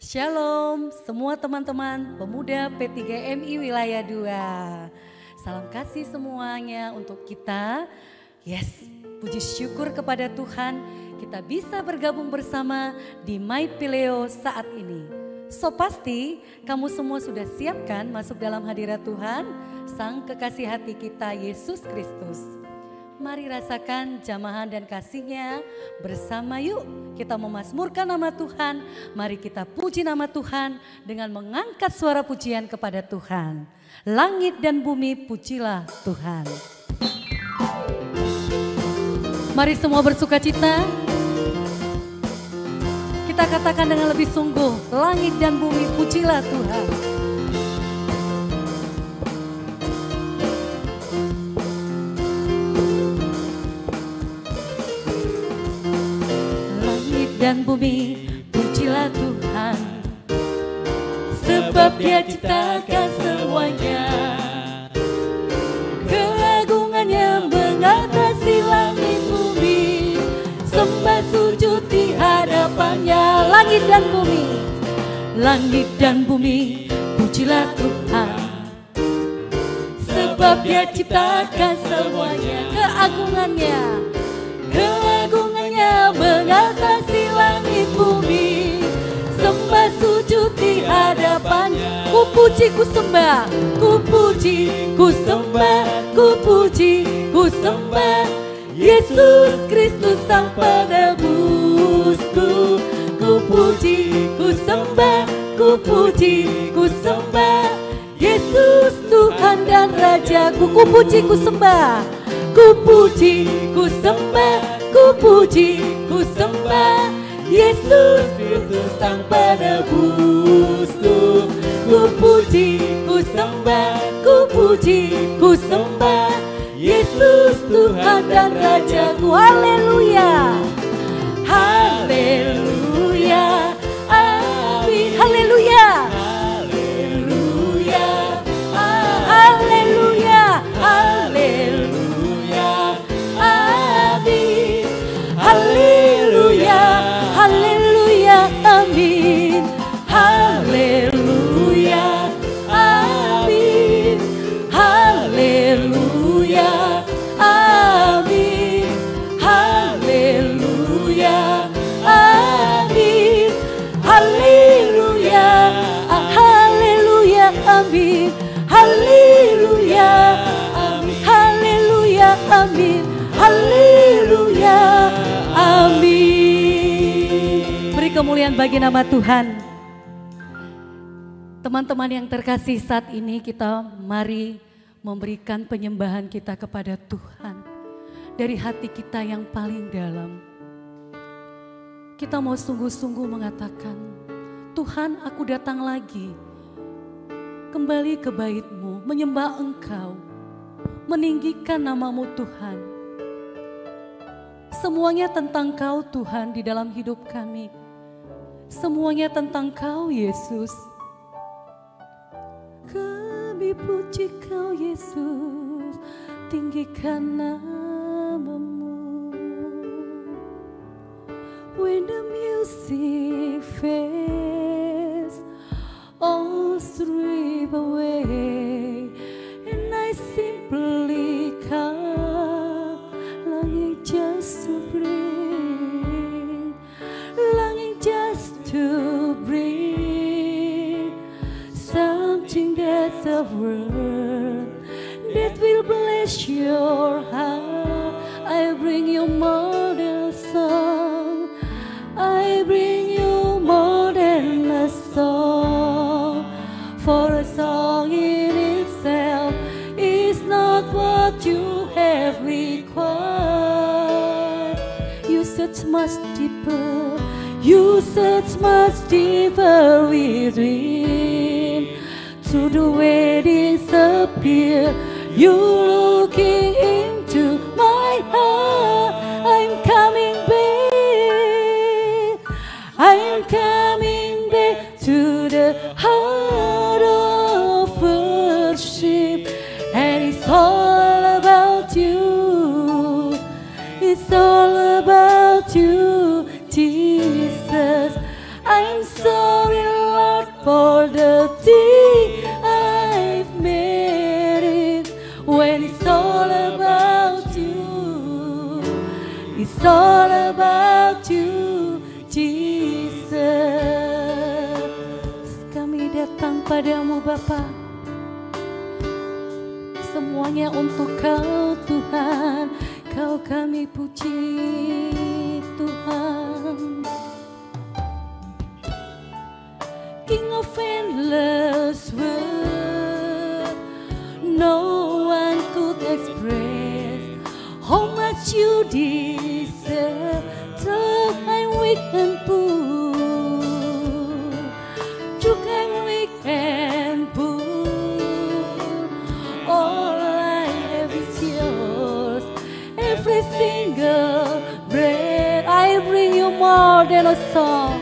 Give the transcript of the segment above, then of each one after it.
Shalom semua teman-teman pemuda P3MI Wilayah 2. Salam kasih semuanya untuk kita. Yes, puji syukur kepada Tuhan kita bisa bergabung bersama di My Pileo saat ini. So pasti kamu semua sudah siapkan masuk dalam hadirat Tuhan, Sang Kekasih hati kita Yesus Kristus. Mari rasakan jamahan dan kasih-Nya bersama yuk. Kita memazmurkan nama Tuhan. Mari kita puji nama Tuhan dengan mengangkat suara pujian kepada Tuhan. Langit dan bumi pujilah Tuhan. Mari semua bersukacita. Kita katakan dengan lebih sungguh. Langit dan bumi pujilah Tuhan. Dan bumi pujilah Tuhan, sebab Dia ciptakan semuanya. Keagungannya mengatasi langit bumi, sembah sujud di hadapannya. Langit dan bumi pujilah Tuhan, sebab Dia ciptakan semuanya. Keagungannya mengatasi langit bumi, sembah sujud di hadapannya. Ku puji, ku sembah, ku puji, ku sembah, ku puji, ku sembah Yesus Kristus Sang Penebusku. Ku puji, ku sembah, ku puji, ku sembah Yesus Tuhan dan Rajaku. Ku puji, ku sembah, ku puji, ku sembah, ku puji, ku sembah Yesus Kristus Sang Penebusku. Ku puji, ku sembah, ku puji, ku sembah Yesus Tuhan dan Rajaku. Haleluya, haleluya, amin, haleluya, haleluya, haleluya, haleluya, amin, haleluya, haleluya, amin, haleluya, amin, haleluya, amin, haleluya, amin, haleluya, haleluya, amin, haleluya, amin, haleluya, amin, haleluya, amin. Beri kemuliaan bagi nama Tuhan. Teman-teman yang terkasih, saat ini kita mari memberikan penyembahan kita kepada Tuhan dari hati kita yang paling dalam. Kita mau sungguh-sungguh mengatakan, Tuhan, aku datang lagi kembali ke bait-Mu, menyembah Engkau, meninggikan nama-Mu Tuhan. Semuanya tentang Kau Tuhan di dalam hidup kami. Semuanya tentang Kau Yesus. Kami puji Kau Yesus, tinggikan nama-Mu. When the music fades, all strip away, and I simply come, longing just to breathe, longing just to breathe, something that's a word that will bless your heart. I bring you more than a song, I bring you more than a song, for a song in itself is not what you have required. You search much deeper, you search much deeper within. To the weddings appear, you looking into my heart. I'm coming back, I'm coming back to the heart of worship. And it's all about you, it's all about you, Jesus. I'm sorry, all about you, Jesus. Kami datang padamu Bapa, semuanya untuk Kau Tuhan, Kau kami puji Tuhan. King of endless world, no one could express how much you deserve. So I'm weak and poor, drunk and weak and poor. All I have is yours, every single breath. I bring you more than a song.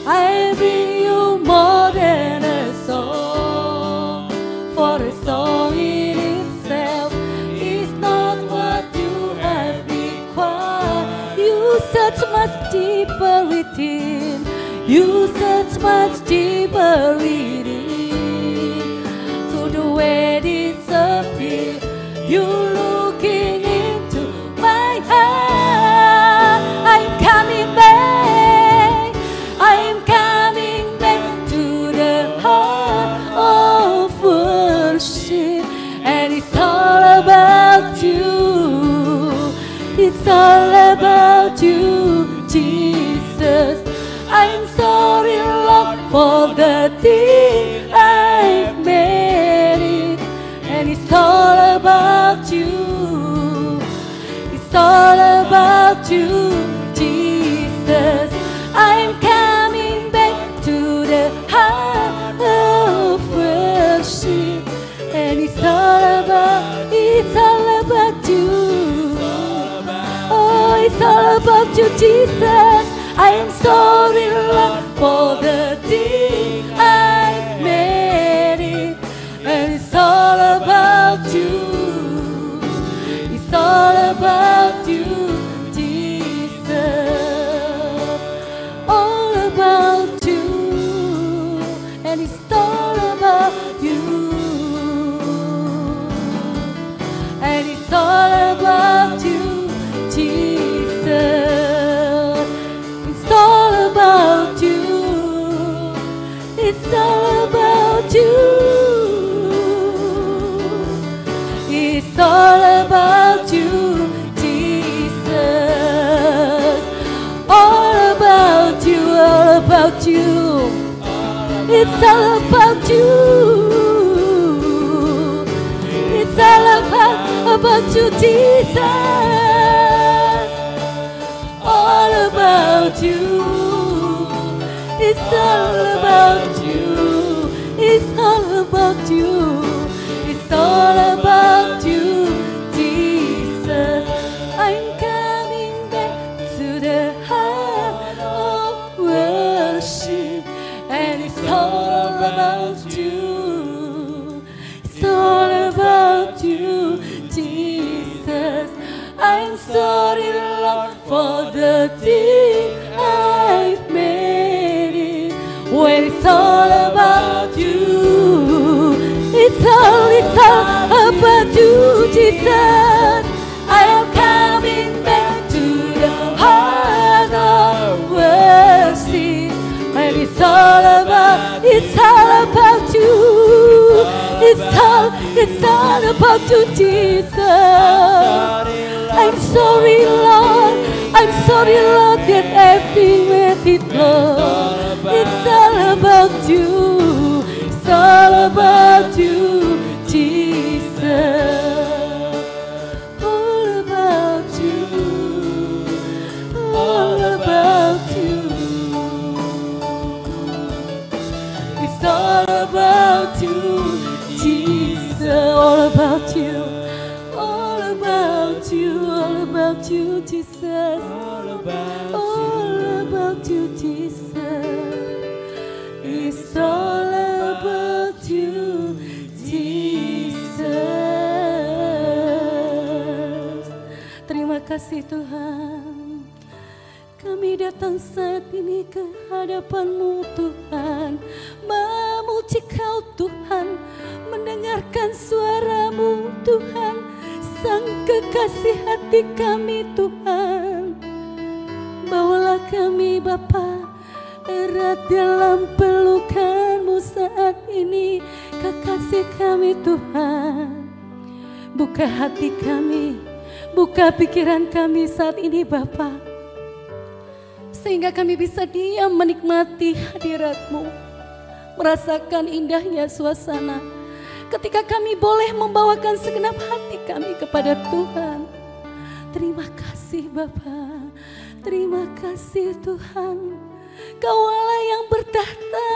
I bring you more than a song, for a song in itself is not what you have required. You search much deeper within, you search much deeper within, to the way disappear. You looking into my heart. I'm coming back, I'm coming back to the heart of worship. And it's all about you, it's all about you, Jesus. I'm sorry, Lord, for the thing I've made it. And it's all about you, it's all about you, Jesus. I'm coming back to the heart of worship. And it's all about you. Oh, it's all about you, Jesus. I am sorry, Lord, for the thing I've made it. And it's all about you, it's all about you, Jesus. All about you, and it's all about you. And it's all about you, Jesus. It's all about you, it's all about you. It's all about you, Jesus. All about you, all about you. It's all about you. It's all about you, Jesus. All about you. It's all about you. It's all about you. It's all about you, Jesus. I'm coming back to the heart of worship. And it's all about you. It's all about you, Jesus. I'm sorry, Lord, for the thing I've made it. When it's all about you, it's all about you, Jesus. I am coming back to the heart of worship. And it's all about you. It's all about you, Jesus. I'm sorry, Lord. I'm sorry, Lord, that I've been with it, Lord. It's all about you. It's all about you, Jesus. All about you. All about you. It's all about you, Jesus. All about you. All about you. All about you, Jesus. All about you, Jesus. It's all about you, Jesus. Terima kasih Tuhan. Kami datang saat ini ke hadapan-Mu Tuhan, memuji Kau Tuhan, mendengarkan suara-Mu Tuhan, Sang Kekasih hati kami Tuhan. kami Bapa, erat dalam pelukan-Mu saat ini. Kekasih kami Tuhan, buka hati kami, buka pikiran kami saat ini Bapa, sehingga kami bisa diam menikmati hadirat-Mu, merasakan indahnya suasana ketika kami boleh membawakan segenap hati kami kepada Tuhan. Terima kasih Bapa, terima kasih Tuhan. Kau Allah yang bertahta,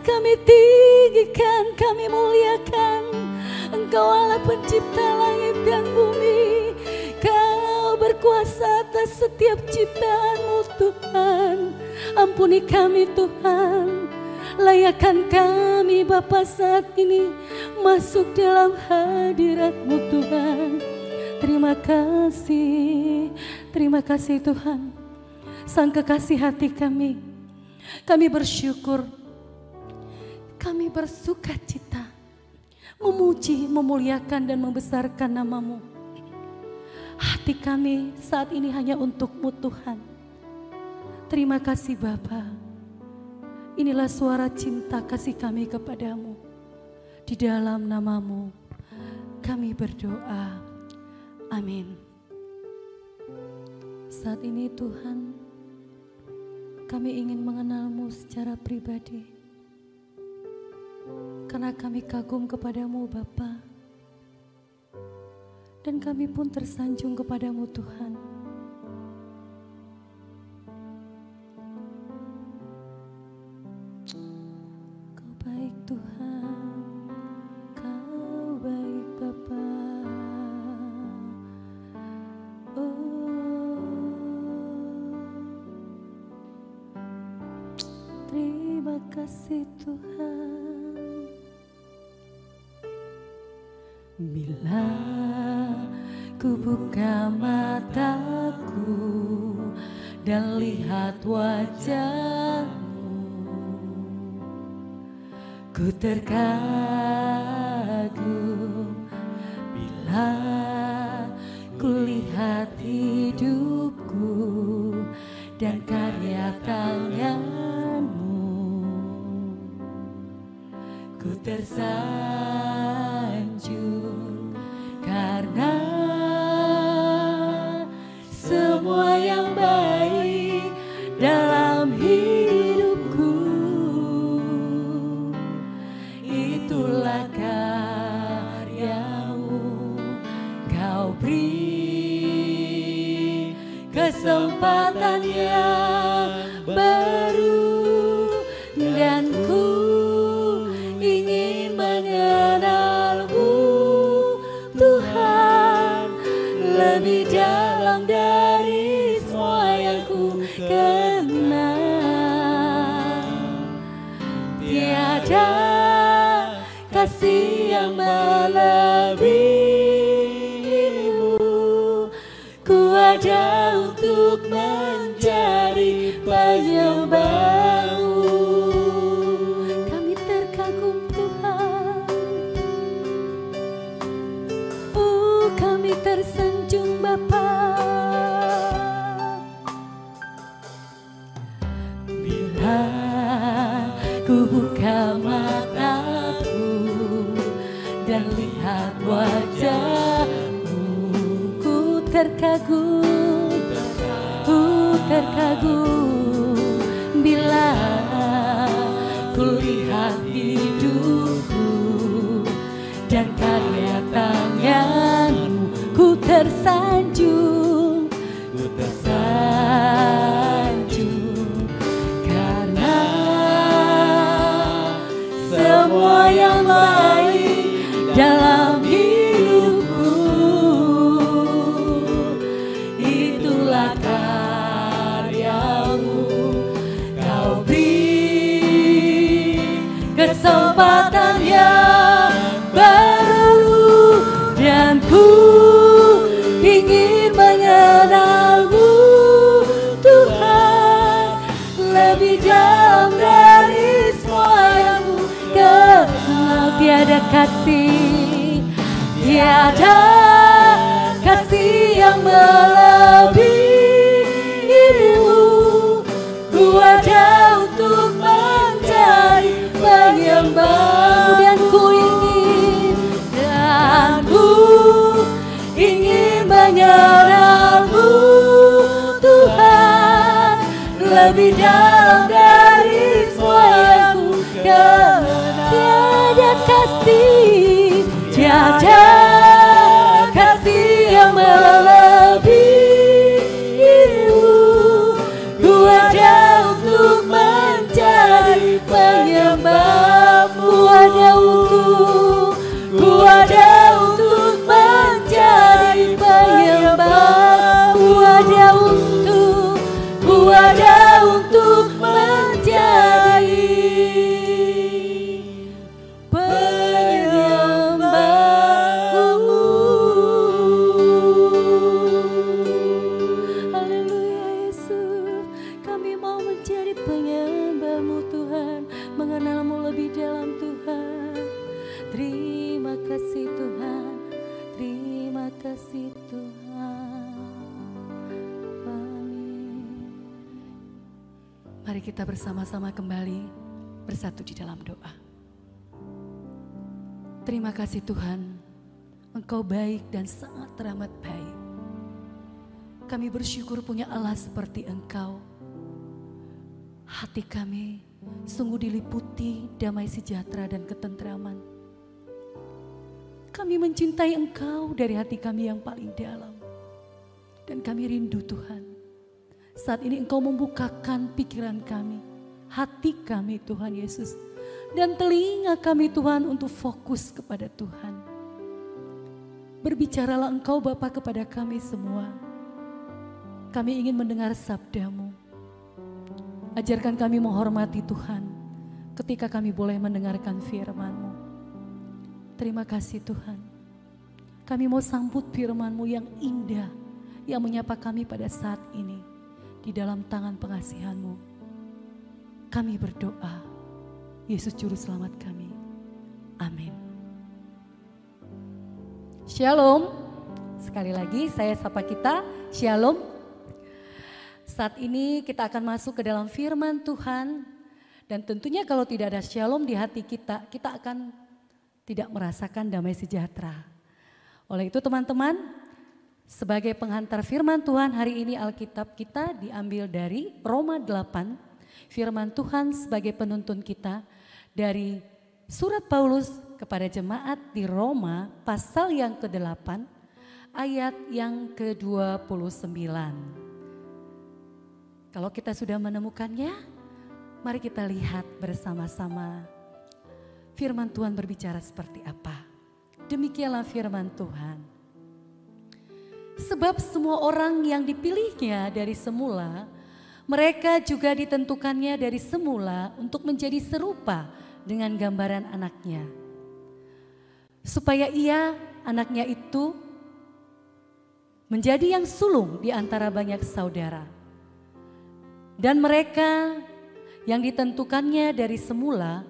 kami tinggikan, kami muliakan. Engkau Allah pencipta langit dan bumi. Kau berkuasa atas setiap ciptaan-Mu Tuhan. Ampuni kami Tuhan, layakkan kami Bapa saat ini masuk dalam hadirat-Mu Tuhan. Terima kasih Tuhan, Sang Kekasih hati kami. Kami bersyukur, kami bersuka cita, memuji, memuliakan dan membesarkan nama-Mu. Hati kami saat ini hanya untuk-Mu Tuhan. Terima kasih Bapa. Inilah suara cinta kasih kami kepadamu. Di dalam nama-Mu kami berdoa. Amin. Saat ini Tuhan, kami ingin mengenal-Mu secara pribadi. Karena kami kagum kepadamu Bapa. Dan kami pun tersanjung kepadamu Tuhan. Kau baik Tuhan, Kau baik Bapa. Terima kasih Tuhan. Bila ku buka mataku dan lihat wajah-Mu, ku terkagum. Bila ku lihat hidupku dan karya tangan-Mu, ku tersanjung karena semua yang baik dalam hidupku itulah karya-Mu. Kau beri kesempatan yang baru dan ku ingin mengenal-Mu Tuhan lebih dalam dari semua yang ku kenal. Tiada kasih yang melebihi-Mu, ku ada untuk mencari penyembah-Mu. Kami terkagum Tuhan, kami tersanjung Bapa. Bila ku buka mataku dan lihat wajah-Mu, ku terkagum, ku terkagum. Bila ku lihat hidupku dan karya tangan-Mu, ku tersanjung, ku tersanjung karena semua yang baik dalam hidupku itulah karya-Mu. Kau beri kesempatan yang baru dan ku ingin mengenal-Mu Tuhan lebih dalam dari semua yang ku kenal. Tiada kasih, tiada kasih yang melebihi-Mu, lebih dalam dari semua yang ku kenal. Tiada kasih, tiada kasih yang melebihimu. Ku ada untuk menjadi penyembahmu, ku ada untuk menjadi penyembahmu, ku ada untuk menjadi penyembahmu. Haleluya Yesus, kami mau menjadi penyembahmu Tuhan, mengenalmu lebih dalam Tuhan. Terima kasih Tuhan, terima kasih Tuhan. Amin. Mari kita bersama-sama kembali bersatu di dalam doa. Terima kasih Tuhan, Engkau baik dan sangat teramat baik. Kami bersyukur punya Allah seperti Engkau. Hati kami sungguh diliputi damai sejahtera dan ketentraman. Kami mencintai Engkau dari hati kami yang paling dalam. Dan kami rindu Tuhan, saat ini Engkau membukakan pikiran kami, hati kami Tuhan Yesus, dan telinga kami Tuhan untuk fokus kepada Tuhan. Berbicaralah Engkau Bapa kepada kami semua. Kami ingin mendengar sabda-Mu. Ajarkan kami menghormati Tuhan ketika kami boleh mendengarkan firman-Mu. Terima kasih Tuhan. Kami mau sambut firman-Mu yang indah, yang menyapa kami pada saat ini. Di dalam tangan pengasihan-Mu kami berdoa, Yesus Juru Selamat kami. Amin. Shalom. Sekali lagi saya sapa kita, Shalom. Saat ini kita akan masuk ke dalam firman Tuhan. Dan tentunya kalau tidak ada shalom di hati kita, kita akan tidak merasakan damai sejahtera. Oleh itu teman-teman, sebagai penghantar firman Tuhan hari ini Alkitab kita diambil dari Roma 8. Firman Tuhan sebagai penuntun kita dari surat Paulus kepada jemaat di Roma pasal yang ke-8 ayat yang ke-29. Kalau kita sudah menemukannya, mari kita lihat bersama-sama firman Tuhan berbicara seperti apa. Demikianlah firman Tuhan. Sebab semua orang yang dipilihnya dari semula, mereka juga ditentukannya dari semula untuk menjadi serupa dengan gambaran anaknya. Supaya ia, anaknya itu, menjadi yang sulung di antara banyak saudara. Dan mereka yang ditentukannya dari semula,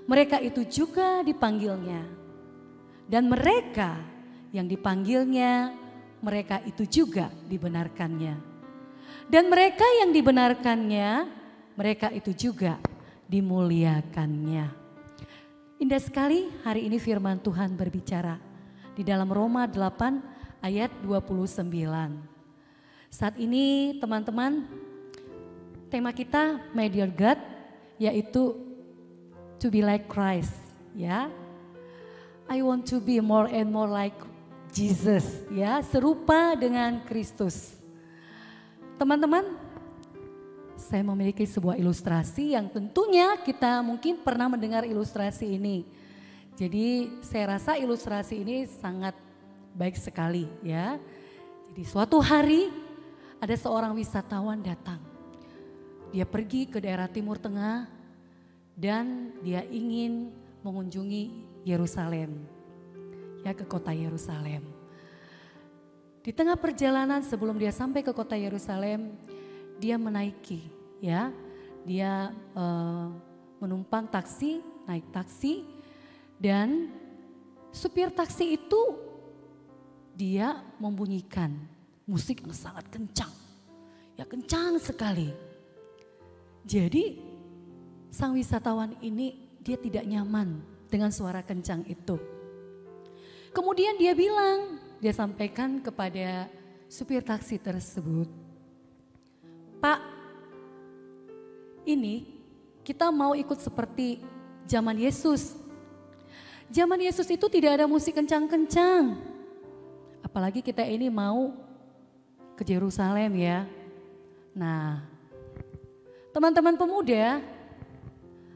mereka itu juga dipanggilnya. Dan mereka yang dipanggilnya, mereka itu juga dibenarkannya. Dan mereka yang dibenarkannya, mereka itu juga dimuliakannya. Indah sekali hari ini firman Tuhan berbicara di dalam Roma 8 ayat 29. Saat ini teman-teman, tema kita My Dear God, yaitu to be like Christ, ya. I want to be more and more like Jesus, ya, serupa dengan Kristus. Teman-teman, saya memiliki sebuah ilustrasi yang tentunya kita mungkin pernah mendengar ilustrasi ini. Jadi saya rasa ilustrasi ini sangat baik sekali, ya. Jadi suatu hari ada seorang wisatawan datang. Dia pergi ke daerah Timur Tengah dan dia ingin mengunjungi Yerusalem, ya, ke kota Yerusalem. Di tengah perjalanan sebelum dia sampai ke kota Yerusalem, dia menaiki, ya, dia menumpang taksi, naik taksi, dan supir taksi itu dia membunyikan musik yang sangat kencang, ya, kencang sekali. Jadi sang wisatawan ini dia tidak nyaman dengan suara kencang itu. Kemudian dia bilang, dia sampaikan kepada supir taksi tersebut, "Pak, ini kita mau ikut seperti zaman Yesus. Zaman Yesus itu tidak ada musik kencang-kencang. Apalagi kita ini mau ke Yerusalem ya. Nah, teman-teman pemuda,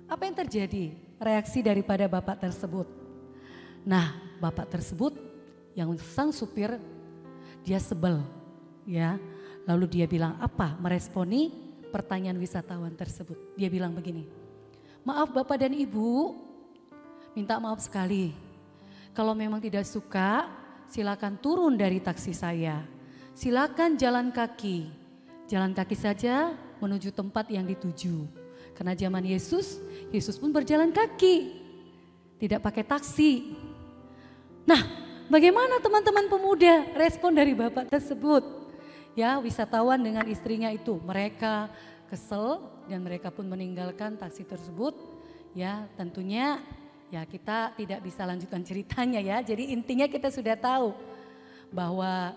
apa yang terjadi? Reaksi daripada bapak tersebut. Nah, bapak tersebut yang sang supir, dia sebel ya. Lalu dia bilang apa? Meresponi pertanyaan wisatawan tersebut. Dia bilang begini, maaf Bapak dan Ibu, minta maaf sekali. Kalau memang tidak suka, silakan turun dari taksi saya. Silakan jalan kaki. Jalan kaki saja menuju tempat yang dituju. Karena zaman Yesus, Yesus pun berjalan kaki. Tidak pakai taksi. Nah, bagaimana teman-teman pemuda respon dari bapak tersebut? Ya, wisatawan dengan istrinya itu, mereka kesel dan mereka pun meninggalkan taksi tersebut. Ya, tentunya ya kita tidak bisa lanjutkan ceritanya ya. Jadi intinya kita sudah tahu bahwa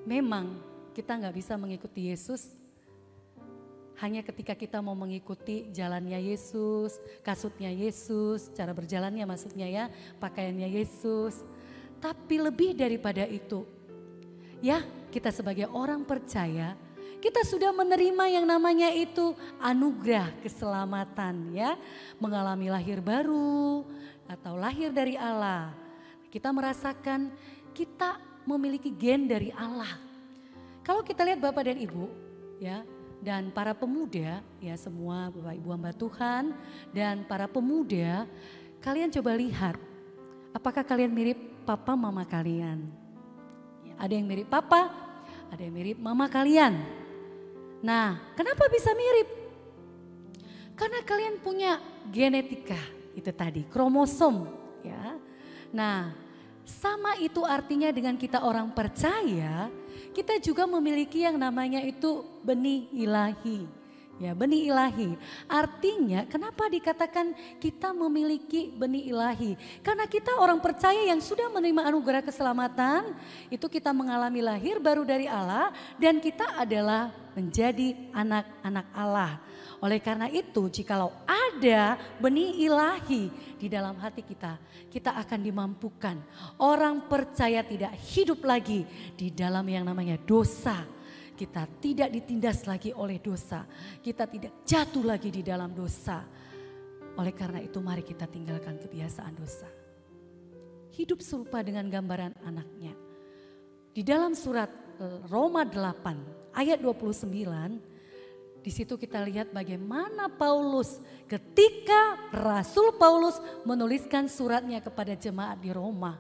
memang kita nggak bisa mengikuti Yesus hanya ketika kita mau mengikuti jalannya Yesus, kasutnya Yesus, cara berjalannya maksudnya ya, pakaiannya Yesus. Tapi lebih daripada itu, ya kita sebagai orang percaya, kita sudah menerima yang namanya itu anugerah keselamatan ya. Mengalami lahir baru atau lahir dari Allah. Kita merasakan kita memiliki gen dari Allah. Kalau kita lihat Bapak dan Ibu ya, dan para pemuda ya, semua Bapak Ibu hamba Tuhan dan para pemuda, kalian coba lihat apakah kalian mirip papa mama kalian? Ada yang mirip papa, ada yang mirip mama kalian. Nah, kenapa bisa mirip? Karena kalian punya genetika itu tadi, kromosom ya. Nah, sama itu artinya dengan kita orang percaya, kita juga memiliki yang namanya itu benih ilahi. Ya, benih ilahi. Artinya kenapa dikatakan kita memiliki benih ilahi? Karena kita orang percaya yang sudah menerima anugerah keselamatan, itu kita mengalami lahir baru dari Allah dan kita adalah menjadi anak-anak Allah. Oleh karena itu jikalau ada benih ilahi di dalam hati kita, kita akan dimampukan. Orang percaya tidak hidup lagi di dalam yang namanya dosa. Kita tidak ditindas lagi oleh dosa. Kita tidak jatuh lagi di dalam dosa. Oleh karena itu mari kita tinggalkan kebiasaan dosa. Hidup serupa dengan gambaran anaknya. Di dalam surat Roma 8 ayat 29, di situ kita lihat bagaimana Paulus ketika Rasul Paulus menuliskan suratnya kepada jemaat di Roma.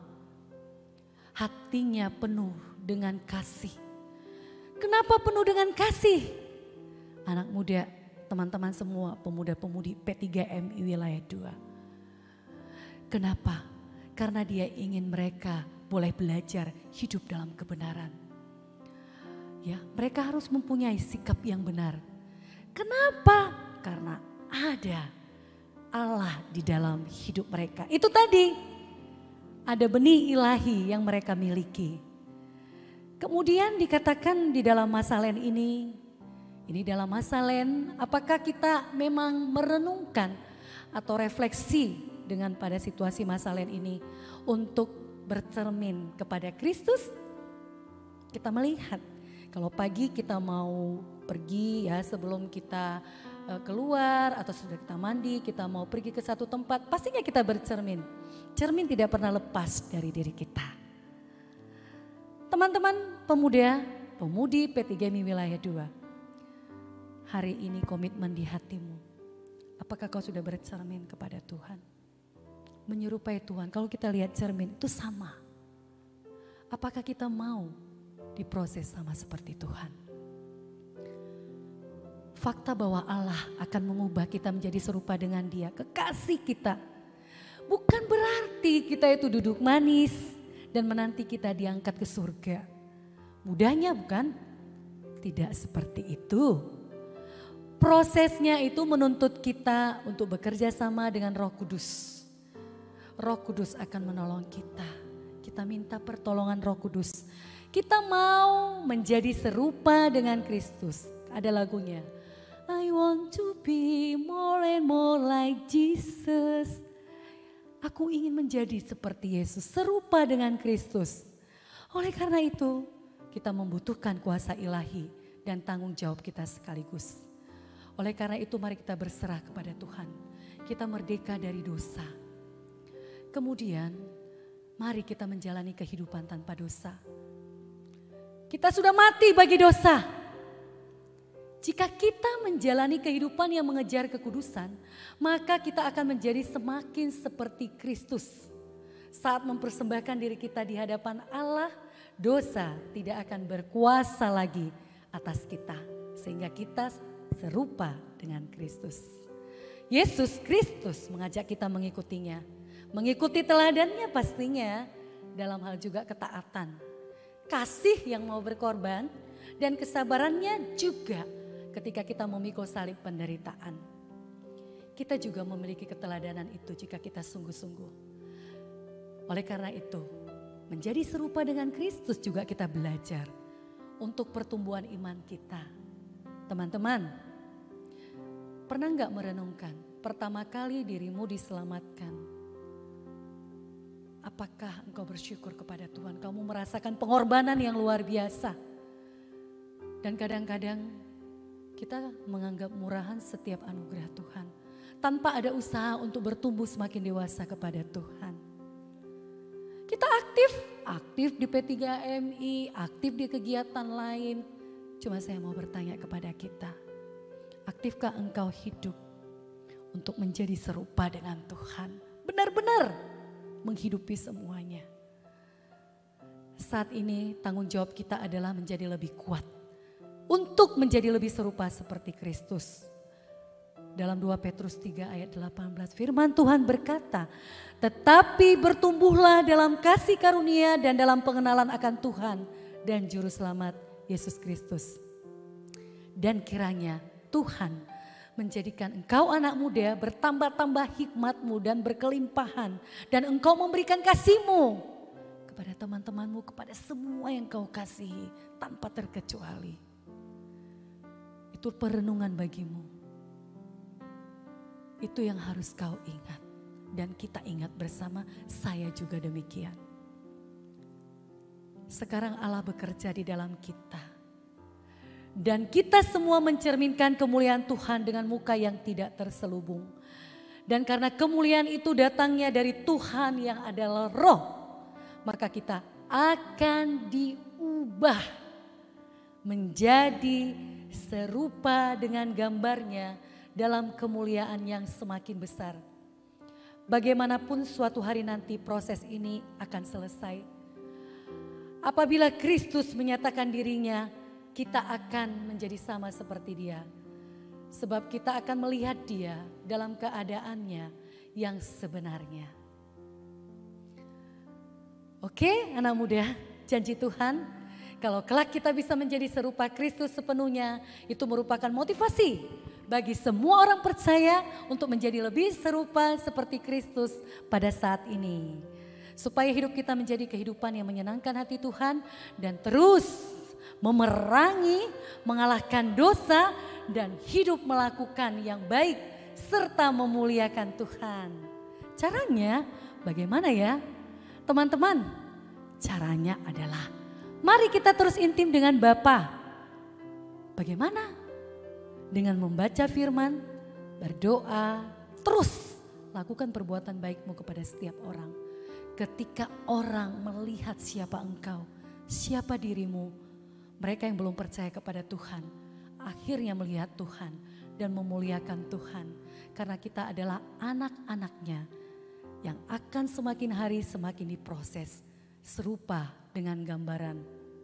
Hatinya penuh dengan kasih. Kenapa penuh dengan kasih? Anak muda, teman-teman semua, pemuda-pemudi P3MI Wilayah 2. Kenapa? Karena dia ingin mereka boleh belajar hidup dalam kebenaran. Ya, mereka harus mempunyai sikap yang benar. Kenapa? Karena ada Allah di dalam hidup mereka. Itu tadi, ada benih ilahi yang mereka miliki. Kemudian dikatakan di dalam Mazalen ini dalam Mazalen, apakah kita memang merenungkan atau refleksi dengan pada situasi Mazalen ini untuk bercermin kepada Kristus? Kita melihat kalau pagi kita mau pergi ya, sebelum kita keluar atau sudah kita mandi, kita mau pergi ke satu tempat, pastinya kita bercermin. Cermin tidak pernah lepas dari diri kita. Teman-teman pemuda, pemudi P3MI Wilayah 2. Hari ini komitmen di hatimu. Apakah kau sudah bercermin kepada Tuhan? Menyerupai Tuhan, kalau kita lihat cermin itu sama. Apakah kita mau diproses sama seperti Tuhan? Fakta bahwa Allah akan mengubah kita menjadi serupa dengan Dia, kekasih kita. Bukan berarti kita itu duduk manis dan menanti kita diangkat ke surga. Mudahnya bukan? Tidak seperti itu. Prosesnya itu menuntut kita untuk bekerja sama dengan Roh Kudus. Roh Kudus akan menolong kita. Kita minta pertolongan Roh Kudus. Kita mau menjadi serupa dengan Kristus. Ada lagunya. I want to be more and more like Jesus. Aku ingin menjadi seperti Yesus, serupa dengan Kristus. Oleh karena itu, kita membutuhkan kuasa ilahi dan tanggung jawab kita sekaligus. Oleh karena itu, mari kita berserah kepada Tuhan. Kita merdeka dari dosa. Kemudian, mari kita menjalani kehidupan tanpa dosa. Kita sudah mati bagi dosa. Jika kita menjalani kehidupan yang mengejar kekudusan, maka kita akan menjadi semakin seperti Kristus. Saat mempersembahkan diri kita di hadapan Allah, dosa tidak akan berkuasa lagi atas kita. Sehingga kita serupa dengan Kristus. Yesus Kristus mengajak kita mengikutinya. Mengikuti teladannya pastinya dalam hal juga ketaatan. Kasih yang mau berkorban dan kesabarannya juga ketika kita memikul salib penderitaan. Kita juga memiliki keteladanan itu jika kita sungguh-sungguh. Oleh karena itu, menjadi serupa dengan Kristus juga kita belajar untuk pertumbuhan iman kita. Teman-teman, pernah enggak merenungkan pertama kali dirimu diselamatkan? Apakah engkau bersyukur kepada Tuhan? Kamu merasakan pengorbanan yang luar biasa. Dan kadang-kadang kita menganggap murahan setiap anugerah Tuhan. Tanpa ada usaha untuk bertumbuh semakin dewasa kepada Tuhan. Kita aktif di P3MI, aktif di kegiatan lain. Cuma saya mau bertanya kepada kita. Aktifkah engkau hidup untuk menjadi serupa dengan Tuhan? Benar-benar menghidupi semuanya. Saat ini tanggung jawab kita adalah menjadi lebih kuat. Untuk menjadi lebih serupa seperti Kristus. Dalam 2 Petrus 3 ayat 18 firman Tuhan berkata, tetapi bertumbuhlah dalam kasih karunia dan dalam pengenalan akan Tuhan dan Juru Selamat Yesus Kristus. Dan kiranya Tuhan menjadikan engkau anak muda bertambah-tambah hikmatmu dan berkelimpahan. Dan engkau memberikan kasihmu kepada teman-temanmu, kepada semua yang kau kasihi tanpa terkecuali. Itu perenungan bagimu. Itu yang harus kau ingat. Dan kita ingat bersama, saya juga demikian. Sekarang Allah bekerja di dalam kita. Dan kita semua mencerminkan kemuliaan Tuhan dengan muka yang tidak terselubung. Dan karena kemuliaan itu datangnya dari Tuhan yang adalah Roh, maka kita akan diubah menjadi serupa dengan gambarnya dalam kemuliaan yang semakin besar. Bagaimanapun suatu hari nanti proses ini akan selesai. Apabila Kristus menyatakan dirinya, kita akan menjadi sama seperti Dia. Sebab kita akan melihat Dia dalam keadaannya yang sebenarnya. Oke, anak muda, janji Tuhan. Kalau kelak kita bisa menjadi serupa Kristus sepenuhnya, itu merupakan motivasi bagi semua orang percaya untuk menjadi lebih serupa seperti Kristus pada saat ini. Supaya hidup kita menjadi kehidupan yang menyenangkan hati Tuhan dan terus memerangi, mengalahkan dosa dan hidup melakukan yang baik serta memuliakan Tuhan. Caranya bagaimana ya? Teman-teman, caranya adalah mari kita terus intim dengan Bapa. Bagaimana? Dengan membaca firman, berdoa, terus lakukan perbuatan baikmu kepada setiap orang. Ketika orang melihat siapa engkau, siapa dirimu, mereka yang belum percaya kepada Tuhan, akhirnya melihat Tuhan dan memuliakan Tuhan. Karena kita adalah anak-anaknya yang akan semakin hari semakin diproses serupa dengan gambaran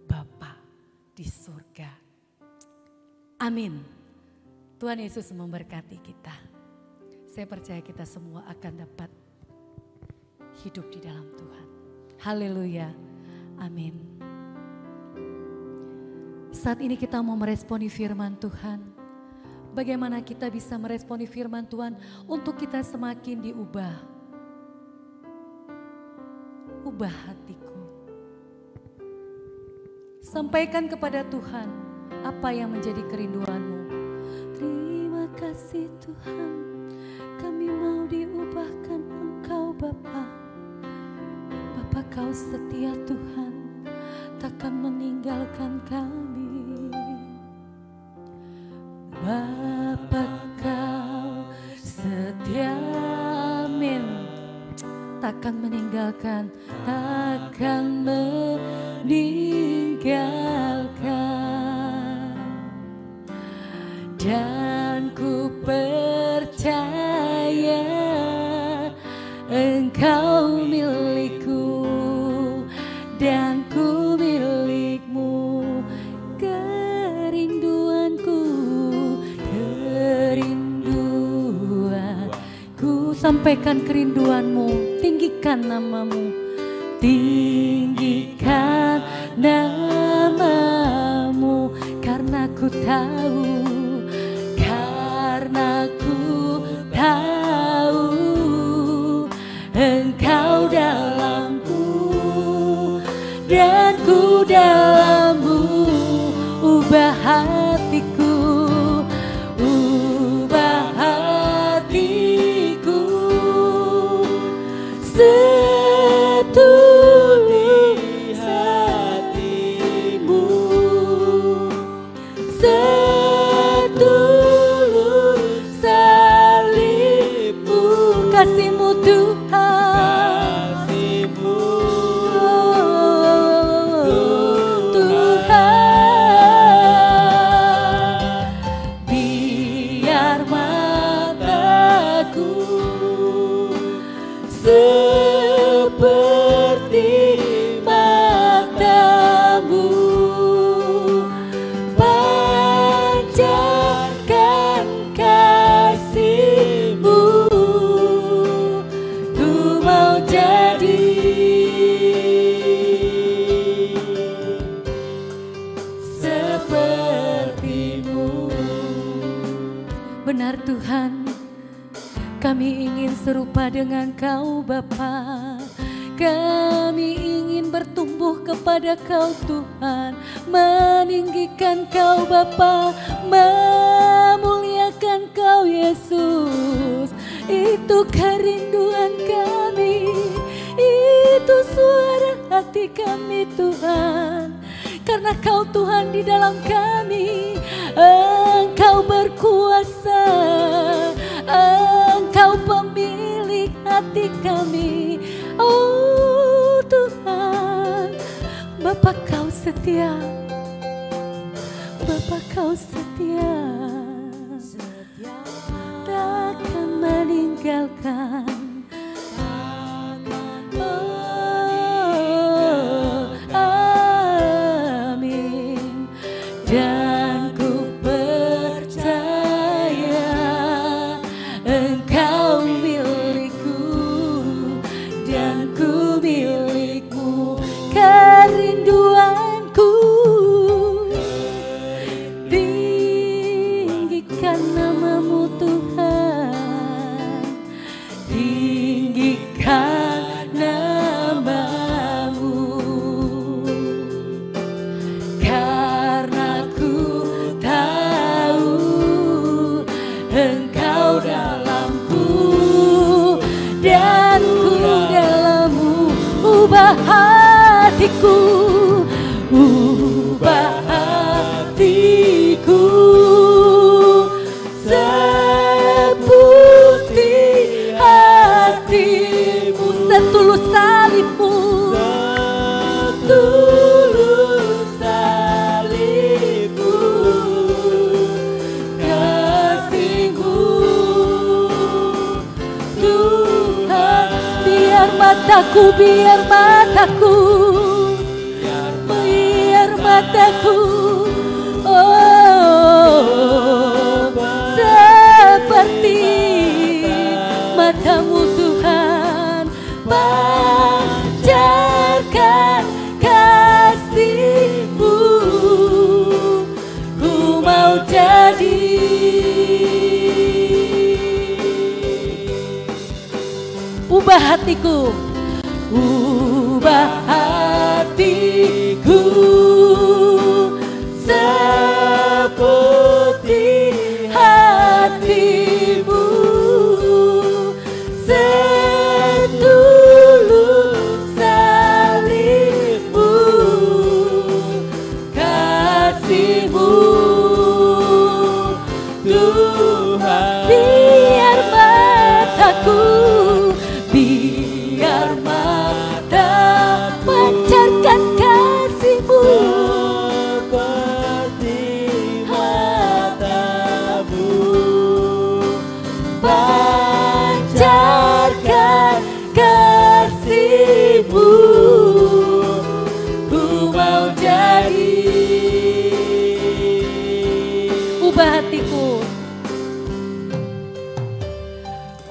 Bapa di surga. Amin. Tuhan Yesus memberkati kita. Saya percaya kita semua akan dapat hidup di dalam Tuhan. Haleluya. Amin. Saat ini kita mau meresponi firman Tuhan. Bagaimana kita bisa meresponi firman Tuhan untuk kita semakin diubah. Ubah hatiku. Sampaikan kepada Tuhan apa yang menjadi kerinduanmu. Terima kasih Tuhan, kami mau diubahkan Engkau Bapa. Bapa Kau setia Tuhan, takkan meninggalkan kami. Bapa Kau setia, amin, takkan meninggalkan, takkan meninggalkan. Dan ku percaya Engkau milikku dan ku milikmu. Kerinduanku, sampaikan kerinduanmu, tinggikan namamu, tinggikan namamu, karena ku tahu, Engkau dalamku dan ku dalammu. Ubah hatiku, ubah hatiku setulus hatimu, setulus salibmu, kasihmu Tuhan. Benar Tuhan, kami ingin serupa dengan Kau Bapa. Kami ingin bertumbuh kepada Kau Tuhan, meninggikan Kau Bapa, memuliakan Kau Yesus. Itu kerinduan kami, itu suara hati kami Tuhan. Karena Kau Tuhan di dalam kami, Engkau berkuasa, Engkau pemilik hati kami. Oh Tuhan, Bapa Kau setia, Bapa Kau setia, takkan meninggalkan. Dan ku percaya Engkau milikku dan ku milikmu. Kerinduanku, tinggikan namamu Tuhan, tinggikan namamu. Engkau dalamku dan ku dalammu. Ubah hatiku, ubah hatiku seputih hatimu, setulus salibmu, setulus salibmu. Biar mataku, oh, seperti matamu Tuhan, pancarkan kasih-Mu. Ku mau jadi ubah hatiku, ubah hatiku seputih hati ubah hatiku.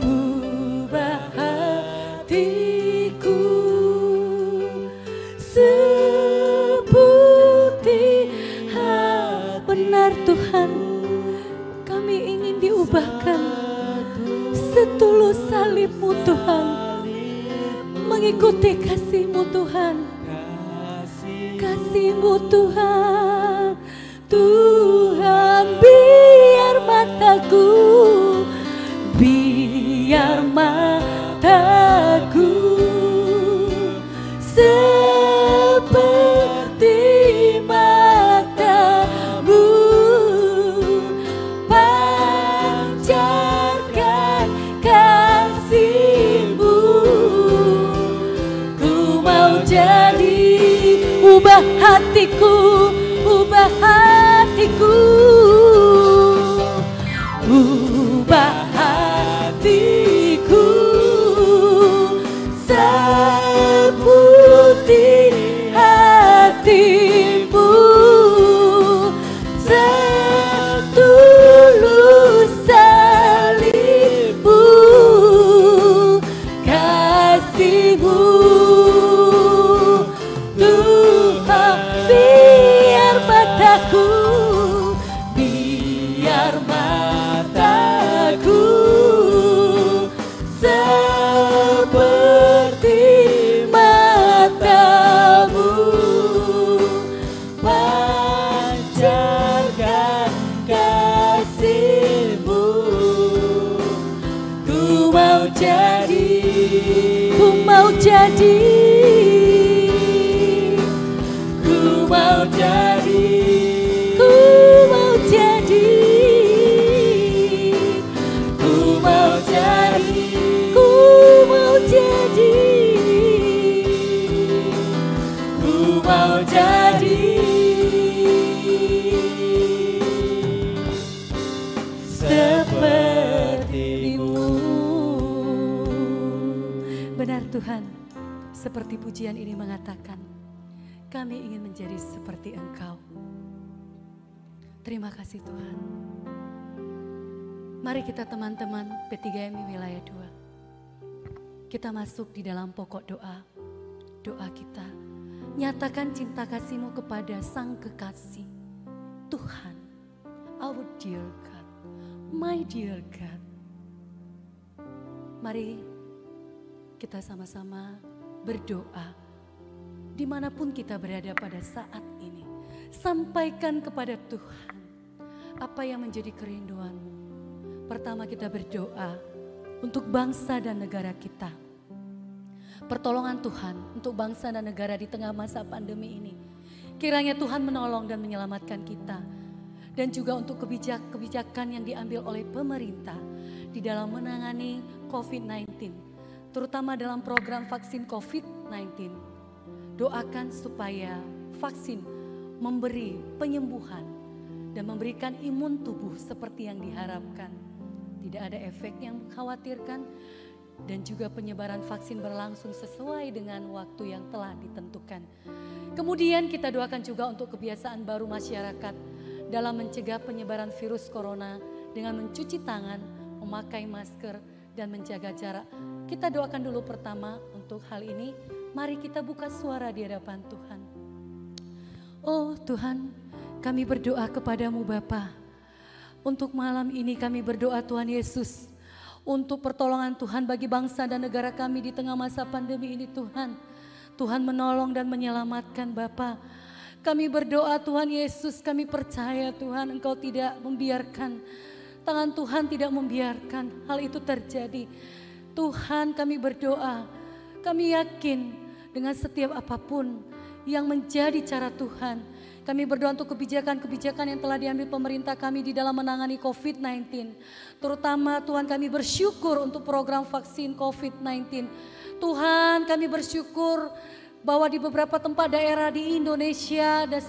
Ubah hatiku seputih benar Tuhan. Kami ingin diubahkan setulus salib-Mu Tuhan. Mengikuti kasih-Mu Tuhan. Kasih-Mu Tuhan. Tuhan biar mataku, biar mataku seperti mata-Mu, pancarkan kasih-Mu. Ku mau jadi, ubah hatiku, ubah hatiku, ubah hatiku seputih hati-Mu, setulus salib-Mu, kasih-Mu Tuhan. Biar mataku, biar mataku seperti mata-Mu, pancarkan kasih-Mu. Ku mau jadi, ku mau jadi, ku mau jadi, ku mau jadi, ku mau jadi, ku mau jadi, ku mau jadi seperti-Mu. Benar Tuhan, seperti pujian ini mengatakan, kami ingin menjadi seperti Engkau. Terima kasih Tuhan. Mari kita teman-teman P3MI Wilayah 2. Kita masuk di dalam pokok doa. Doa kita, nyatakan cinta kasih-Mu kepada Sang Kekasih. Tuhan, our dear God, my dear God. Mari kita sama-sama berdoa. Dimanapun kita berada pada saat ini, sampaikan kepada Tuhan apa yang menjadi kerinduan-Mu. Pertama kita berdoa untuk bangsa dan negara kita. Pertolongan Tuhan untuk bangsa dan negara di tengah masa pandemi ini. Kiranya Tuhan menolong dan menyelamatkan kita. Dan juga untuk kebijakan yang diambil oleh pemerintah di dalam menangani COVID-19. Terutama dalam program vaksin COVID-19. Doakan supaya vaksin memberi penyembuhan dan memberikan imun tubuh seperti yang diharapkan. Tidak ada efek yang mengkhawatirkan dan juga penyebaran vaksin berlangsung sesuai dengan waktu yang telah ditentukan. Kemudian kita doakan juga untuk kebiasaan baru masyarakat dalam mencegah penyebaran virus corona dengan mencuci tangan, memakai masker, dan menjaga jarak. Kita doakan dulu pertama untuk hal ini. Mari kita buka suara di hadapan Tuhan. Oh Tuhan, kami berdoa kepadamu Bapa. Untuk malam ini kami berdoa Tuhan Yesus. Untuk pertolongan Tuhan bagi bangsa dan negara kami di tengah masa pandemi ini Tuhan. Tuhan menolong dan menyelamatkan Bapa. Kami berdoa Tuhan Yesus, kami percaya Tuhan Engkau tidak membiarkan. Tangan Tuhan tidak membiarkan hal itu terjadi. Tuhan kami berdoa, kami yakin dengan setiap apapun yang menjadi cara Tuhan. Kami berdoa untuk kebijakan-kebijakan yang telah diambil pemerintah kami di dalam menangani COVID-19. Terutama Tuhan kami bersyukur untuk program vaksin COVID-19. Tuhan kami bersyukur bahwa di beberapa tempat daerah di Indonesia dan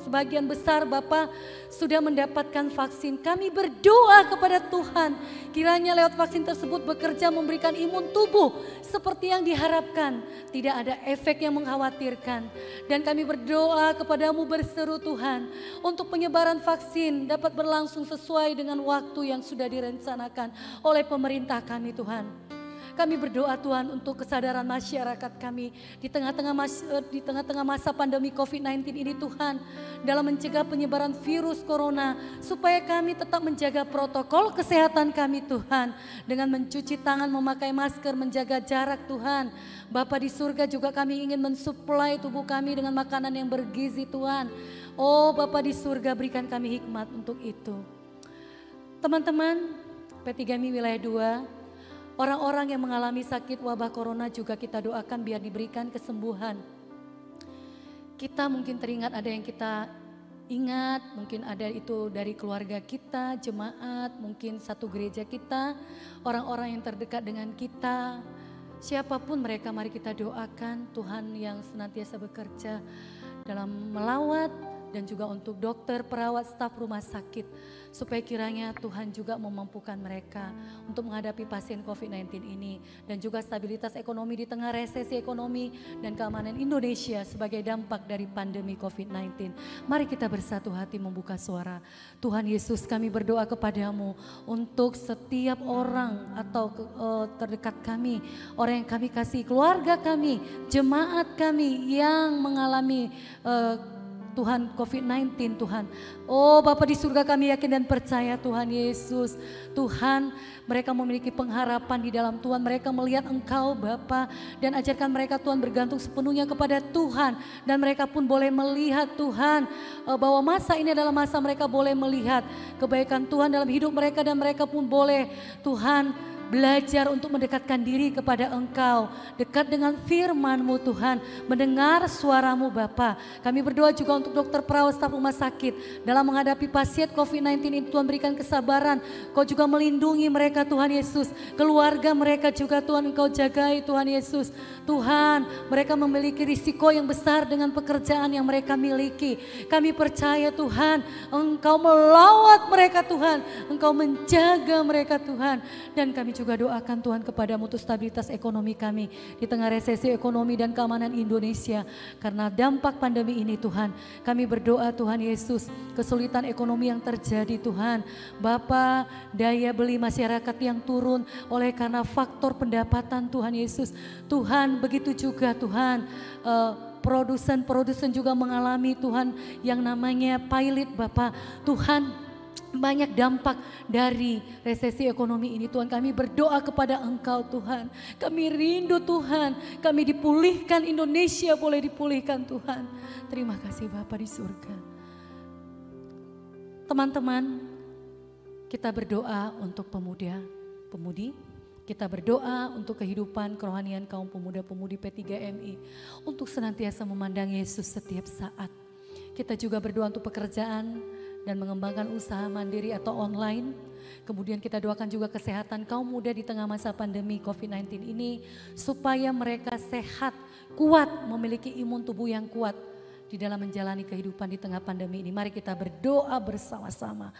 sebagian besar Bapak sudah mendapatkan vaksin. Kami berdoa kepada Tuhan, kiranya lewat vaksin tersebut bekerja memberikan imun tubuh seperti yang diharapkan. Tidak ada efek yang mengkhawatirkan. Dan kami berdoa kepadamu berseru Tuhan, untuk penyebaran vaksin dapat berlangsung sesuai dengan waktu yang sudah direncanakan oleh pemerintah kami Tuhan. Kami berdoa Tuhan untuk kesadaran masyarakat kami di tengah-tengah masa pandemi COVID-19 ini Tuhan, dalam mencegah penyebaran virus corona, supaya kami tetap menjaga protokol kesehatan kami Tuhan, dengan mencuci tangan, memakai masker, menjaga jarak Tuhan. Bapa di surga, juga kami ingin mensuplai tubuh kami dengan makanan yang bergizi Tuhan. Oh Bapa di surga, berikan kami hikmat untuk itu. Teman-teman P3MI Wilayah 2, orang-orang yang mengalami sakit wabah corona juga kita doakan biar diberikan kesembuhan. Kita mungkin teringat ada yang kita ingat, mungkin ada itu dari keluarga kita, jemaat, mungkin satu gereja kita, orang-orang yang terdekat dengan kita. Siapapun mereka, mari kita doakan Tuhan yang senantiasa bekerja dalam melawat, dan juga untuk dokter, perawat, staf rumah sakit, supaya kiranya Tuhan juga memampukan mereka untuk menghadapi pasien COVID-19 ini, dan juga stabilitas ekonomi di tengah resesi ekonomi dan keamanan Indonesia sebagai dampak dari pandemi COVID-19. Mari kita bersatu hati membuka suara. Tuhan Yesus, kami berdoa kepadamu untuk setiap orang atau terdekat kami, orang yang kami kasih, keluarga kami, jemaat kami yang mengalami Tuhan COVID-19 Tuhan. Oh Bapa di surga, kami yakin dan percaya Tuhan Yesus. Tuhan, mereka memiliki pengharapan di dalam Tuhan. Mereka melihat Engkau Bapa, dan ajarkan mereka Tuhan bergantung sepenuhnya kepada Tuhan. Dan mereka pun boleh melihat Tuhan, bahwa masa ini adalah masa mereka boleh melihat kebaikan Tuhan dalam hidup mereka. Dan mereka pun boleh Tuhan belajar untuk mendekatkan diri kepada Engkau, dekat dengan firman-Mu Tuhan, mendengar suara-Mu Bapa. Kami berdoa juga untuk dokter, perawat, staf rumah sakit dalam menghadapi pasien COVID-19 ini. Tuhan berikan kesabaran, Kau juga melindungi mereka Tuhan Yesus. Keluarga mereka juga Tuhan Engkau jagai Tuhan Yesus. Tuhan, mereka memiliki risiko yang besar dengan pekerjaan yang mereka miliki. Kami percaya Tuhan, Engkau melawat mereka Tuhan, Engkau menjaga mereka Tuhan. Dan kami juga doakan Tuhan kepadamu untuk stabilitas ekonomi kami di tengah resesi ekonomi dan keamanan Indonesia. Karena dampak pandemi ini Tuhan, kami berdoa Tuhan Yesus, kesulitan ekonomi yang terjadi Tuhan. Bapa, daya beli masyarakat yang turun oleh karena faktor pendapatan Tuhan Yesus. Tuhan, begitu juga Tuhan, produsen juga mengalami Tuhan yang namanya pilot Bapa. Tuhan, banyak dampak dari resesi ekonomi ini Tuhan. Kami berdoa kepada Engkau Tuhan. Kami rindu Tuhan, kami dipulihkan, Indonesia boleh dipulihkan Tuhan. Terima kasih Bapa di surga. Teman-teman, kita berdoa untuk pemuda-pemudi. Kita berdoa untuk kehidupan kerohanian kaum pemuda-pemudi P3MI. Untuk senantiasa memandang Yesus setiap saat. Kita juga berdoa untuk pekerjaan dan mengembangkan usaha mandiri atau online. Kemudian kita doakan juga kesehatan kaum muda di tengah masa pandemi COVID-19 ini, supaya mereka sehat, kuat, memiliki imun tubuh yang kuat di dalam menjalani kehidupan di tengah pandemi ini. Mari kita berdoa bersama-sama.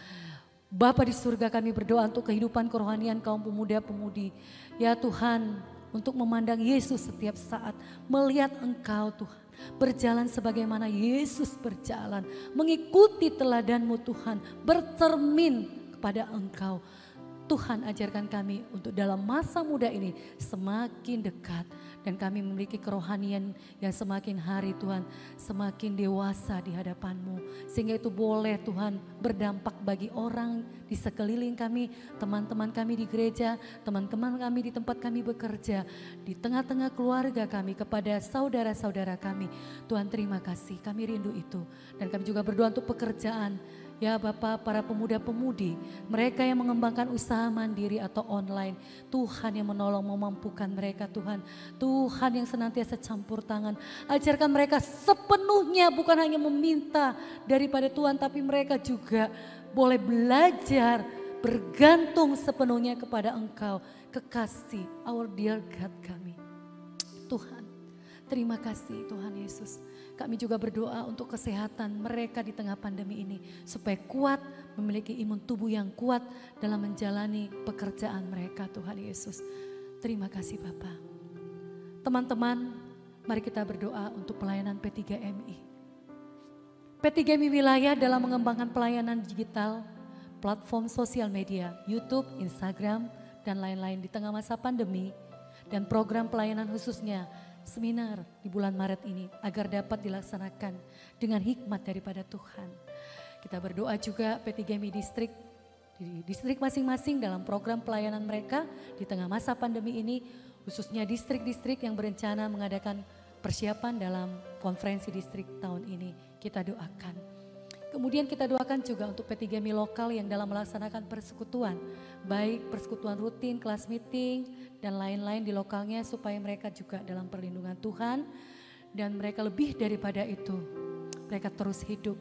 Bapa di surga, kami berdoa untuk kehidupan kerohanian kaum pemuda-pemudi. Ya Tuhan, untuk memandang Yesus setiap saat, melihat Engkau Tuhan. Berjalan sebagaimana Yesus berjalan, mengikuti teladan-Mu Tuhan, bercermin kepada Engkau. Tuhan, ajarkan kami untuk dalam masa muda ini semakin dekat, dan kami memiliki kerohanian yang semakin hari Tuhan, semakin dewasa di hadapan-Mu. Sehingga itu boleh Tuhan berdampak bagi orang di sekeliling kami, teman-teman kami di gereja, teman-teman kami di tempat kami bekerja, di tengah-tengah keluarga kami, kepada saudara-saudara kami. Tuhan, terima kasih, kami rindu itu. Dan kami juga berdoa untuk pekerjaan. Ya Bapak, para pemuda-pemudi, mereka yang mengembangkan usaha mandiri atau online, Tuhan yang menolong, memampukan mereka Tuhan. Tuhan yang senantiasa campur tangan, ajarkan mereka sepenuhnya, bukan hanya meminta daripada Tuhan, tapi mereka juga boleh belajar bergantung sepenuhnya kepada Engkau, kekasih, our dear God kami. Tuhan, Terima kasih Tuhan Yesus. Kami juga berdoa untuk kesehatan mereka di tengah pandemi ini. Supaya kuat, memiliki imun tubuh yang kuat dalam menjalani pekerjaan mereka Tuhan Yesus. Terima kasih Bapa. Teman-teman, mari kita berdoa untuk pelayanan P3MI. P3MI Wilayah dalam mengembangkan pelayanan digital, platform sosial media, YouTube, Instagram, dan lain-lain di tengah masa pandemi. Dan program pelayanan khususnya seminar di bulan Maret ini agar dapat dilaksanakan dengan hikmat daripada Tuhan. Kita berdoa juga P3MI di distrik masing-masing dalam program pelayanan mereka di tengah masa pandemi ini, khususnya distrik-distrik yang berencana mengadakan persiapan dalam konferensi distrik tahun ini. Kita doakan. Kemudian kita doakan juga untuk P3MI lokal yang dalam melaksanakan persekutuan, baik persekutuan rutin, kelas meeting, dan lain-lain di lokalnya supaya mereka juga dalam perlindungan Tuhan dan mereka lebih daripada itu, mereka terus hidup.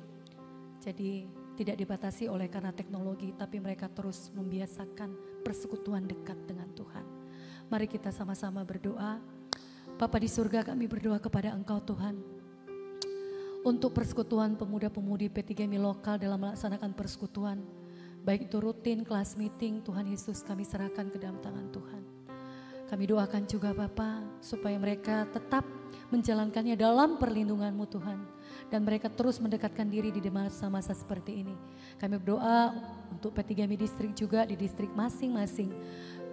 Jadi tidak dibatasi oleh karena teknologi, tapi mereka terus membiasakan persekutuan dekat dengan Tuhan. Mari kita sama-sama berdoa. Bapa di surga, kami berdoa kepada Engkau Tuhan, untuk persekutuan pemuda-pemudi P3MI lokal dalam melaksanakan persekutuan, baik itu rutin, kelas meeting, Tuhan Yesus kami serahkan ke dalam tangan Tuhan. Kami doakan juga Bapa supaya mereka tetap menjalankannya dalam perlindungan-Mu Tuhan. Dan mereka terus mendekatkan diri di masa-masa seperti ini. Kami berdoa untuk P3MI distrik juga di distrik masing-masing.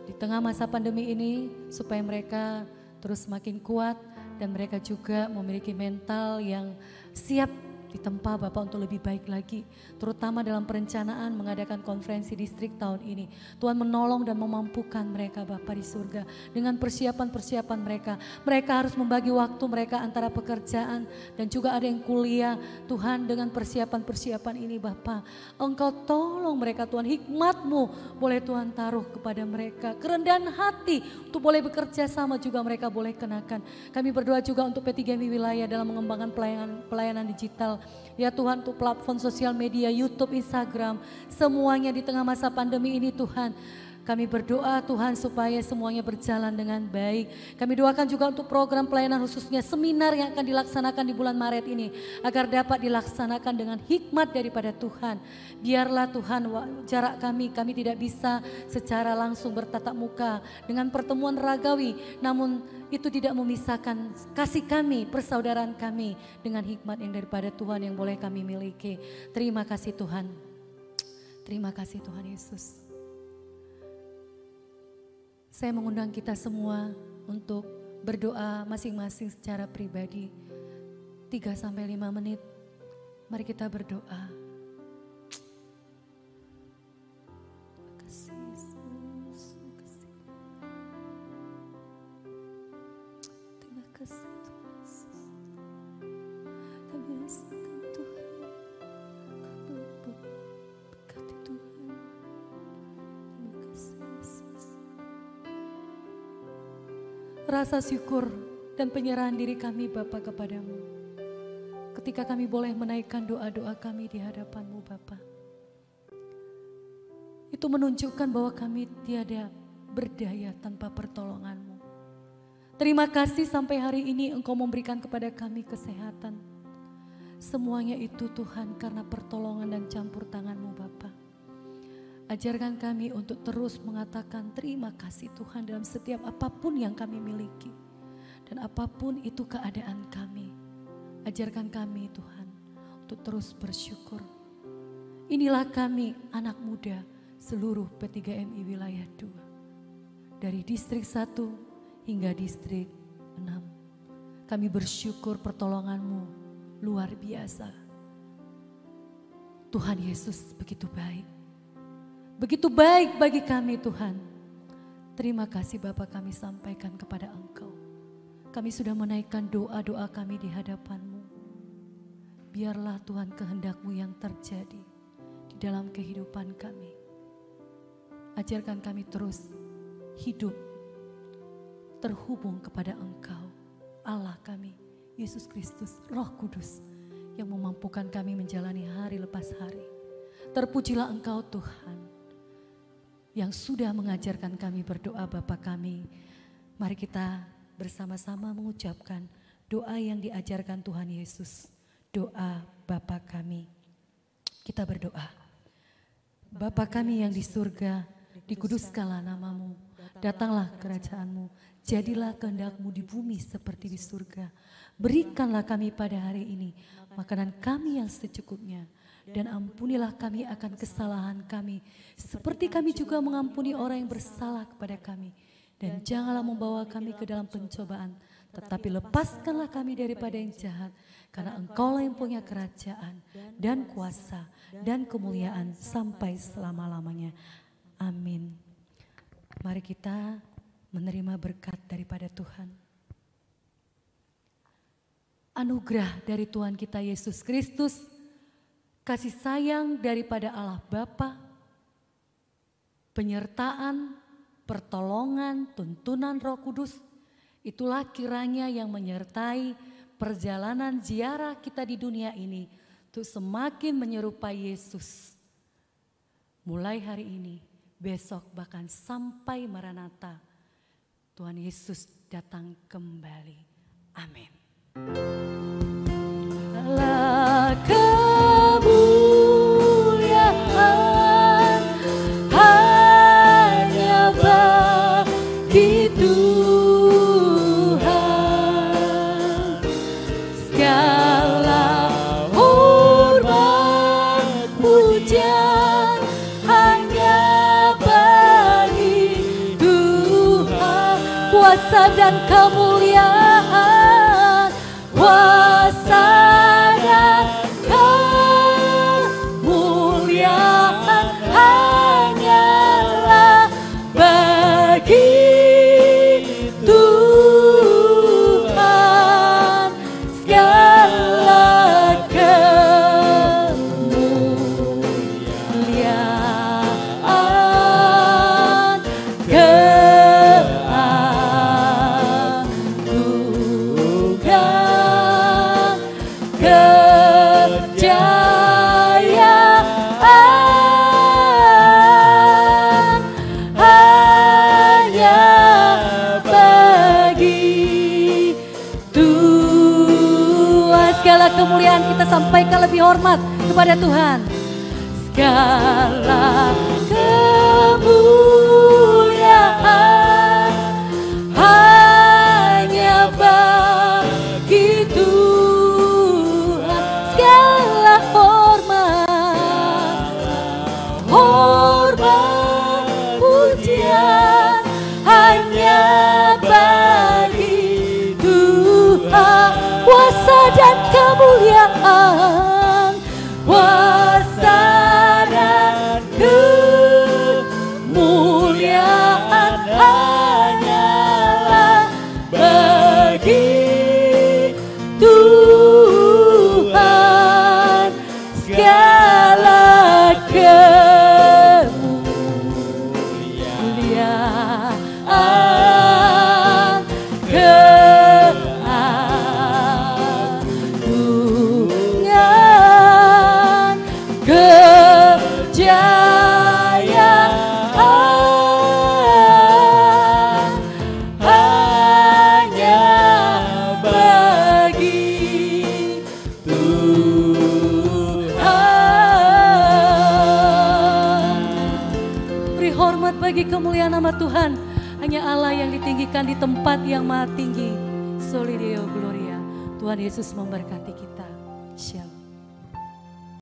Di tengah masa pandemi ini supaya mereka terus semakin kuat. Dan mereka juga memiliki mental yang siap ditempa Bapak untuk lebih baik lagi. Terutama dalam perencanaan mengadakan konferensi distrik tahun ini. Tuhan menolong dan memampukan mereka Bapak di surga. Dengan persiapan-persiapan mereka. Mereka harus membagi waktu mereka antara pekerjaan dan juga ada yang kuliah. Tuhan dengan persiapan-persiapan ini Bapak. Engkau tolong mereka Tuhan. Hikmat-Mu boleh Tuhan taruh kepada mereka. Kerendahan hati untuk boleh bekerja sama juga mereka boleh kenakan. Kami berdoa juga untuk P3MI wilayah dalam mengembangkan pelayanan digital. Ya Tuhan, untuk platform sosial media, YouTube, Instagram, semuanya di tengah masa pandemi ini Tuhan. Kami berdoa Tuhan supaya semuanya berjalan dengan baik. Kami doakan juga untuk program pelayanan khususnya seminar yang akan dilaksanakan di bulan Maret ini. Agar dapat dilaksanakan dengan hikmat daripada Tuhan. Biarlah Tuhan jarak kami tidak bisa secara langsung bertatap muka dengan pertemuan ragawi. Namun itu tidak memisahkan kasih kami, persaudaraan kami dengan hikmat yang daripada Tuhan yang boleh kami miliki. Terima kasih Tuhan. Terima kasih Tuhan Yesus. Saya mengundang kita semua untuk berdoa masing-masing secara pribadi. 3-5 menit. Mari kita berdoa. Terima kasih Yesus. Terima kasih Tuhan Yesus. Kami rasakan Tuhan. Kau berkati Tuhan. Terima kasih Yesus. Rasa syukur dan penyerahan diri kami Bapa kepadamu. Ketika kami boleh menaikkan doa-doa kami di hadapan-Mu Bapa. Itu menunjukkan bahwa kami tiada berdaya tanpa pertolongan-Mu. Terima kasih sampai hari ini Engkau memberikan kepada kami kesehatan. Semuanya itu Tuhan karena pertolongan dan campur tangan-Mu Bapa. Ajarkan kami untuk terus mengatakan terima kasih Tuhan dalam setiap apapun yang kami miliki. Dan apapun itu keadaan kami. Ajarkan kami Tuhan untuk terus bersyukur. Inilah kami anak muda seluruh P3MI wilayah 2. Dari distrik 1 hingga distrik 6. Kami bersyukur pertolongan-Mu luar biasa. Tuhan Yesus begitu baik. Begitu baik bagi kami Tuhan. Terima kasih Bapa kami sampaikan kepada Engkau. Kami sudah menaikkan doa-doa kami di hadapan-Mu. Biarlah Tuhan kehendak-Mu yang terjadi di dalam kehidupan kami. Ajarkan kami terus hidup terhubung kepada Engkau. Allah kami, Yesus Kristus, Roh Kudus yang memampukan kami menjalani hari lepas hari. Terpujilah Engkau Tuhan yang sudah mengajarkan kami berdoa Bapa kami. Mari kita bersama-sama mengucapkan doa yang diajarkan Tuhan Yesus, doa Bapa kami. Kita berdoa. Bapa kami yang di surga, dikuduskanlah namamu, datanglah kerajaanmu, jadilah kehendak-Mu di bumi seperti di surga. Berikanlah kami pada hari ini makanan kami yang secukupnya, dan ampunilah kami akan kesalahan kami, seperti kami juga mengampuni orang yang bersalah kepada kami. Dan janganlah membawa kami ke dalam pencobaan, tetapi lepaskanlah kami daripada yang jahat, karena Engkaulah yang punya kerajaan dan kuasa dan kemuliaan sampai selama-lamanya. Amin. Mari kita menerima berkat daripada Tuhan. Anugerah dari Tuhan kita Yesus Kristus, kasih sayang daripada Allah Bapa, penyertaan, pertolongan, tuntunan Roh Kudus, itulah kiranya yang menyertai perjalanan ziarah kita di dunia ini untuk semakin menyerupai Yesus. Mulai hari ini, besok bahkan sampai Maranatha, Tuhan Yesus datang kembali. Amin. Kemuliaan hanya bagi Tuhan, segala hormat pujian hanya bagi Tuhan. Kuasa dan kemuliaan, kuasa dan kemuliaan hanyalah bagi Tuhan. Segala kemuliaan, keagungan, kejayaan hanya bagi Tuhan. Segala kemuliaan kita sampaikan lebih hormat kepada Tuhan. Segala kemuliaan hanya bagi Tuhan. Segala hormat pujian hanya bagi Tuhan. Kuasa dan kemuliaan, kuasa dan kemuliaan hanyalah bagi Tuhan. Segala kemuliaan, keagungan, kejayaan hanya bagi Tuhan. Beri hormat bagi kemuliaan nama Tuhan. Hanya Allah yang ditinggikan di tempat yang maha tinggi. Soli Deo Gloria. Tuhan Yesus memberkati kita. Shalom.